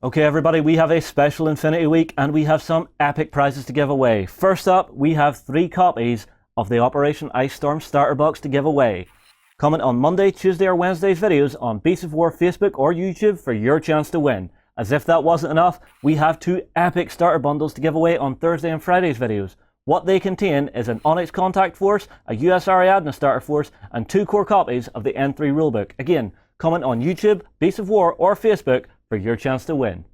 Okay, everybody, we have a special Infinity Week and we have some epic prizes to give away. First up, we have 3 copies of the Operation Ice Storm starter box to give away. Comment on Monday, Tuesday, or Wednesday's videos on Beasts of War Facebook or YouTube for your chance to win. As if that wasn't enough, we have 2 epic starter bundles to give away on Thursday and Friday's videos. What they contain is an Onyx Contact Force, a US Ariadna starter force, and 2 core copies of the N3 rulebook. Again, comment on YouTube, Beasts of War, or Facebook for your chance to win.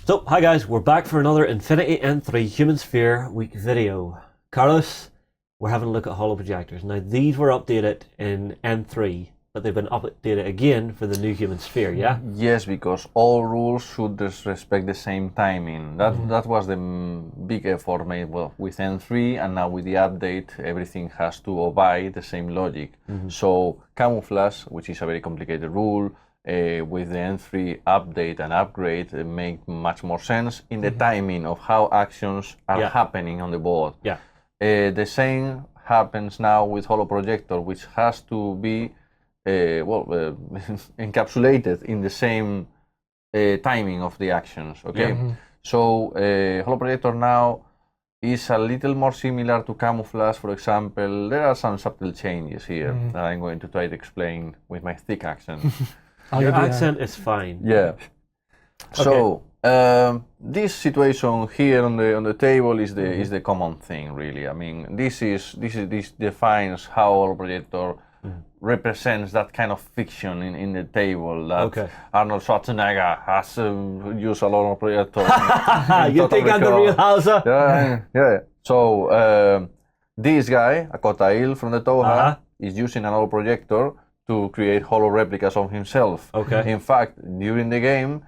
So, hi guys, we're back for another Infinity N3 Human Sphere Week video. Carlos, we're having a look at Holoprojectors. Now, these were updated in N3, but they've been updated again for the new Human Sphere, yeah? Yes, because all rules should respect the same timing. That was the big effort made with N3, and now with the update, everything has to obey the same logic. So camouflage, which is a very complicated rule, with the N3 update and upgrade, make much more sense in the timing of how actions are happening on the board. Yeah. The same happens now with Holoprojector, which has to be encapsulated in the same timing of the actions. Okay, so Holoprojector now is a little more similar to camouflage. For example, there are some subtle changes here that I'm going to try to explain with my thick accent. Your accent is fine. Yeah. So this situation here on the table is the common thing, really. I mean, this defines how Holoprojector represents that kind of fiction in the table that Arnold Schwarzenegger has used a lot of projector. You think I'm the real Hauser? Yeah. So this guy, Akotail from the Toha, is using an Holoprojector to create holo replicas of himself. In fact, during the game,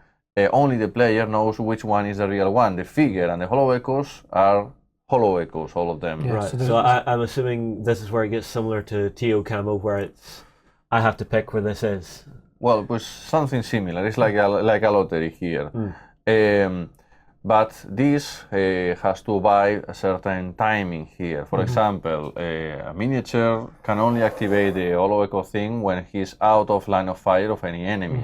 only the player knows which one is the real one. The figure and the holo echoes are holo echoes, all of them. Right. So I'm assuming this is where it gets similar to Tio Camo, where it's I have to pick where this is. Well, it was something similar. It's like a lottery here. But this has to obey a certain timing here. For example, a miniature can only activate the holo echo thing when he's out of line of fire of any enemy.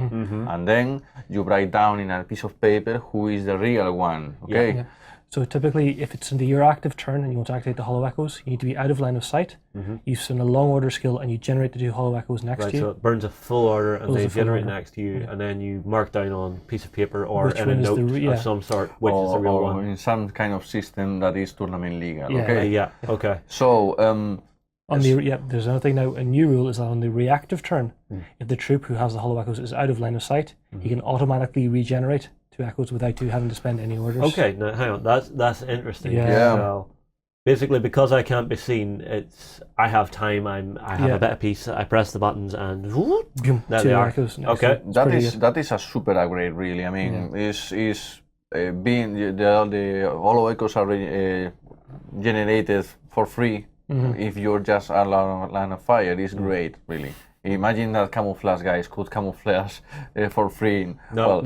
And then you write down in a piece of paper who is the real one. Okay. Yeah. So typically, if it's in your active turn and you want to activate the holo echoes, you need to be out of line of sight. You send a long order skill and you generate the 2 holo echoes next to you. So it burns a full order and they generate next to you, and then you mark down on a piece of paper or in a note of some sort which is the real one. Or in some kind of system that is tournament legal. Okay. So there's another thing now. A new rule is that on the reactive turn, if the troop who has the holo echoes is out of line of sight, he can automatically regenerate 2 echoes without you having to spend any orders. Okay, now hang on, that's interesting. Yeah. So basically, because I can't be seen, I have time. I have a bit of peace. I press the buttons and there they are. Echoes. Okay, that is a super upgrade, really. I mean, being the holo echoes are generated for free. If you're just a line of fire, it's great, really. Imagine that camouflage guys could camouflage for free. No,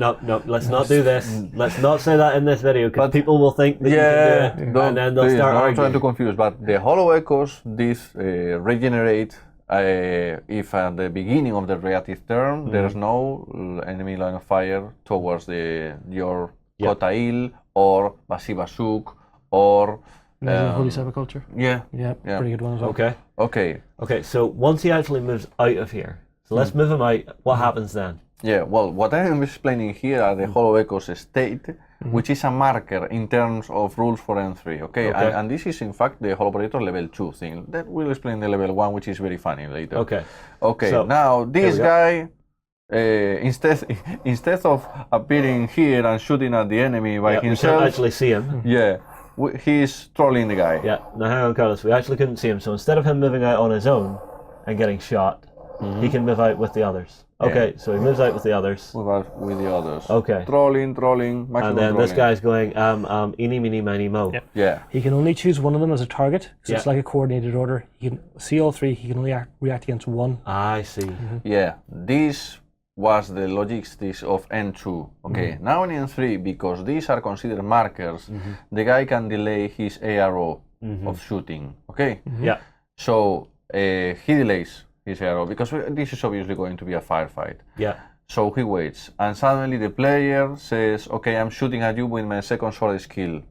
let's not do this. Let's not say that in this video, because people will think that you can do it, and then they'll start arguing. I'm trying to confuse, but the holo echoes, regenerate if at the beginning of the reactive turn there's no enemy line of fire towards your Kotail or Basibasuk or Holy Sepulchre. Yeah, pretty good one as well. Okay. So once he actually moves out of here, so let's move him out. What happens then? Yeah. Well, what I am explaining here are the holo echoes state, which is a marker in terms of rules for N3. Okay. And this is in fact the Holoprojector level 2 thing. That will explain the level 1, which is very funny later. Okay. So, now this guy. Instead of appearing here and shooting at the enemy by himself, we can't actually see him. He's trolling the guy. Yeah, now hang on, Carlos, we actually couldn't see him, so instead of him moving out on his own and getting shot, he can move out with the others. Okay, so he moves out with the others. With the others. Okay. Trolling, and then this guy's going, eeny, meeny, miny, mo. Yeah. He can only choose one of them as a target, so it's like a coordinated order. He can see all 3, he can only react against one. I see. Yeah, this was the logistics of N2. Okay, now in N3, because these are considered markers, the guy can delay his ARO of shooting. Okay, Yeah. so he delays his ARO because this is obviously going to be a firefight. Yeah. So he waits, and suddenly the player says, okay, I'm shooting at you with my second sword skill.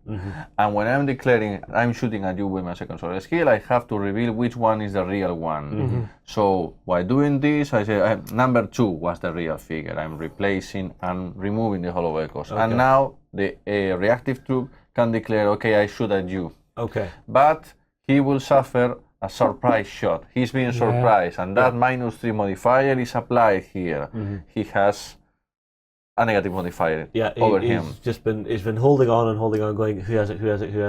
And when I'm declaring I'm shooting at you with my second sword skill, I have to reveal which one is the real one. So by doing this, I say number 2 was the real figure. I'm replacing and removing the hollow echoes. Okay. And now the reactive troop can declare, okay, I shoot at you. Okay. But he will suffer a surprise shot. He's being surprised, and that -3 modifier is applied here. He has a negative modifier over him. He's been holding on, going, who has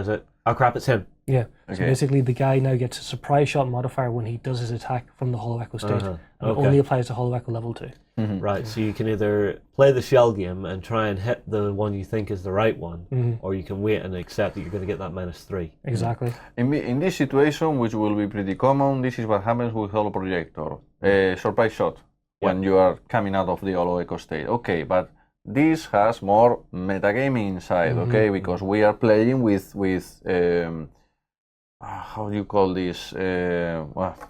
it? Oh crap, it's him. Yeah. So basically, the guy now gets a surprise shot modifier when he does his attack from the hollow echo state, and it only applies to hollow echo level 2. Right. So you can either play the shell game and try and hit the one you think is the right one, or you can wait and accept that you're going to get that -3. Exactly. In this situation, which will be pretty common, this is what happens with Holoprojector. Surprise shot when you are coming out of the hollow echo state. Okay, but this has more metagaming inside, okay, because we are playing with how do you call this?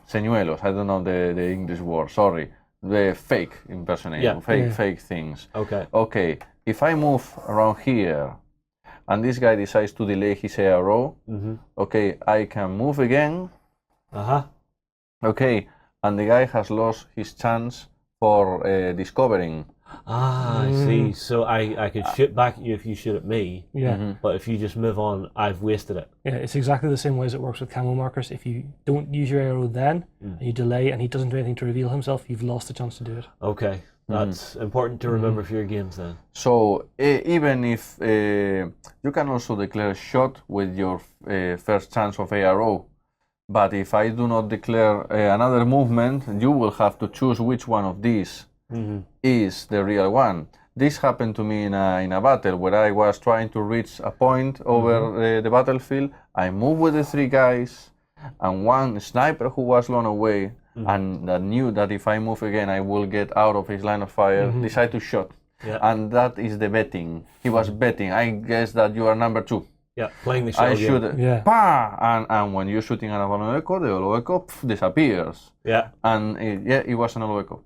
Señuelos. I don't know the English word. Sorry, the fake impersonation, fake things. Okay. Okay. If I move around here, and this guy decides to delay his ARO, okay, I can move again. Okay, and the guy has lost his chance for discovering. I see. So I could shoot back at you if you shoot at me. Yeah. But if you just move on, I've wasted it. Yeah, it's exactly the same way as it works with camo markers. If you don't use your arrow then, and you delay, and he doesn't do anything to reveal himself, you've lost the chance to do it. Okay. That's important to remember for your games then. So even if you can also declare a shot with your first chance of ARO, but if I do not declare another movement, you will have to choose which one of these is the real one. This happened to me in a battle where I was trying to reach a point over the battlefield. I moved with the 3 guys, and one sniper who was blown away and that knew that if I move again I will get out of his line of fire, decided to shoot. And that is the betting. He was betting, I guess that you are number 2. Yeah, playing the shell I game. shoot, and when you're shooting at a hollow echo, the hollow echo disappears. Yeah. And it was an hollow echo.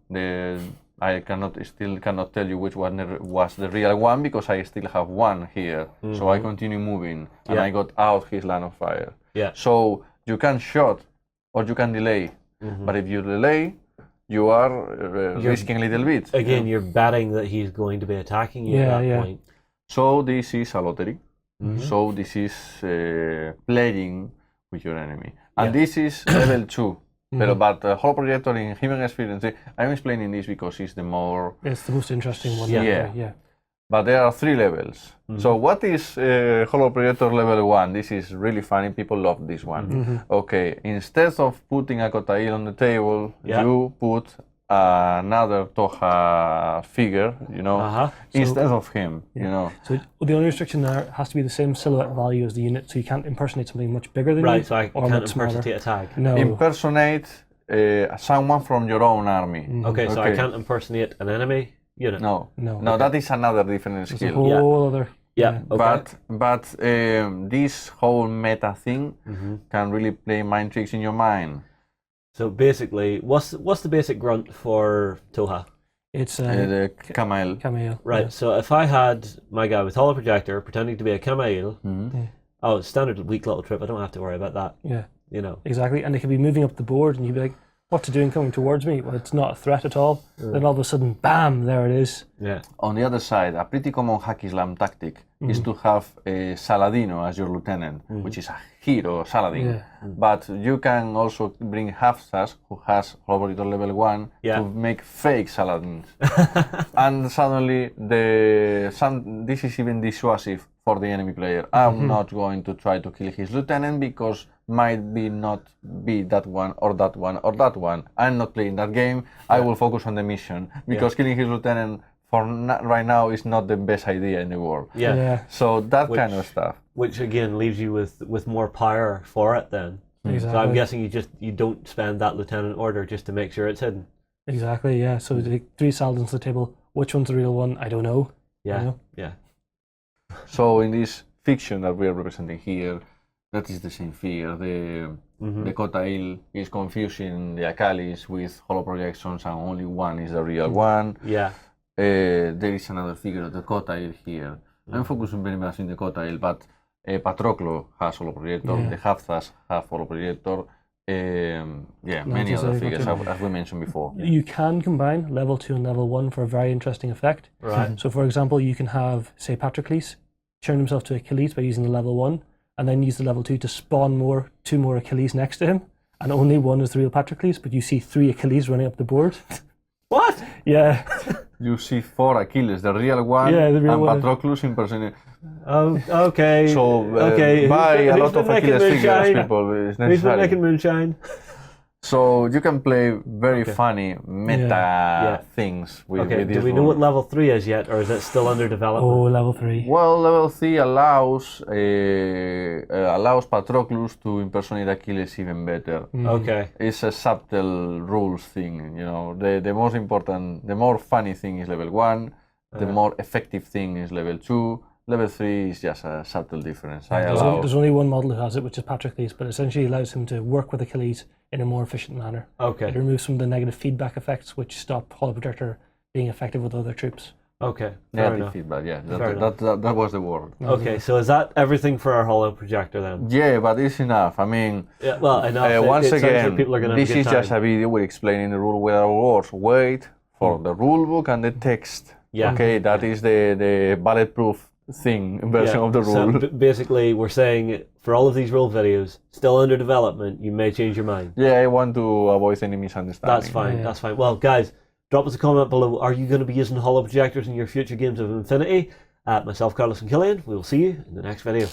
I still cannot tell you which one was the real one because I still have one here. So I continue moving, and I got out his line of fire. Yeah. So you can shoot or you can delay, but if you delay, you are risking a little bit. Again, you're betting that he's going to be attacking you at that point. So this is a lottery. So this is playing with your enemy, and this is level 2. But Holoprojector in human experience, I'm explaining this because it's the most interesting one. Yeah. But there are 3 levels. So what is Holoprojector level 1? This is really funny. People love this one. Okay, instead of putting a Kotail on the table, you put another Toha figure, instead of him, So the only restriction there has to be the same silhouette value as the unit, so you can't impersonate something much bigger than you. Right, so I can't impersonate a tag. No. Impersonate someone from your own army. Okay, so I can't impersonate an enemy unit. No, that is another different skill. It's a whole other. Yeah. Okay. But this whole meta thing can really play mind tricks in your mind. So basically, what's the basic grunt for Toha? It's the Kamail. Right. Yeah. So if I had my guy with Holoprojector pretending to be a Kamail, it's standard weak little trip. I don't have to worry about that. Yeah. Exactly. And they could be moving up the board, and you'd be like, "What's it doing coming towards me?" Well, it's not a threat at all. Then all of a sudden, bam! There it is. Yeah. On the other side, a pretty common hack Islam tactic is to have a Saladino as your lieutenant, which is a hero Saladin. Yeah. But you can also bring Hafsas, who has Holoprojector level 1, to make fake Saladins. And suddenly, this is even dissuasive for the enemy player. I'm not going to try to kill his lieutenant because might not be that one or that one or that one. I'm not playing that game. I will focus on the mission because killing his lieutenant right now is not the best idea in the world. Yeah. So that kind of stuff. Which again leaves you with more power for it then. Exactly. So I'm guessing you don't spend that lieutenant order just to make sure it's hidden. Exactly, yeah. So the 3 Saladins on the table, which one's the real one? I don't know. Yeah, You know? yeah. So in this fiction that we are representing here, that is the same figure. The Cotail is confusing the Acalis with Holoprojectors, and only one is the real one. Yeah. There is another figure of the Cotail here. I'm focusing very much in the Cotail, but Patroclo has Holoprojector, the Hafthas have Holoprojector. Many other figures, as we mentioned before. You can combine level 2 and level 1 for a very interesting effect. Right. So for example, you can have, say, Patroclus turn himself to Achilles by using the level 1, and then use the level 2 to spawn 2 more Achilles next to him, and only one is the real Patroclus, but you see 3 Achilles running up the board. What? Yeah. You see 4 Achilles, the real one, the real and one. Patroclus impersonating. Oh, okay. So okay. buy a lot of making Achilles figures, moonshine? people. It's Who's been necessary. making moonshine? So you can play very funny meta things with this do we know rule. what level 3 is yet, or is it still under development? Oh, level 3. Well, level 3 allows Patroclus to impersonate Achilles even better. Okay. It's a subtle rules thing, you know. The most important, the more funny thing is level 1, the more effective thing is level 2. Level 3 is just a subtle difference. There's only one model who has it, which is Patroclus, but essentially allows him to work with Achilles in a more efficient manner. Okay. It removes some of the negative feedback effects which stop Holoprojector being effective with other troops. Okay. Fair Negative enough. feedback, yeah. Fair That was the word. Okay, so is that everything for our Holoprojector then? Yeah, but it's enough. I mean, Yeah, well, I know. once it sounds again, like people are gonna have this a good is just time. a video we're explaining the rule without words. Wait for the rule book and the text. Yeah. Okay, that is the bulletproof version of the rule. So basically, we're saying for all of these rule videos, still under development, you may change your mind. Yeah, I want to avoid any misunderstanding. That's fine. That's fine. Well, guys, drop us a comment below. Are you going to be using Holoprojectors in your future games of Infinity? Myself, Carlos, and Killian. We will see you in the next video.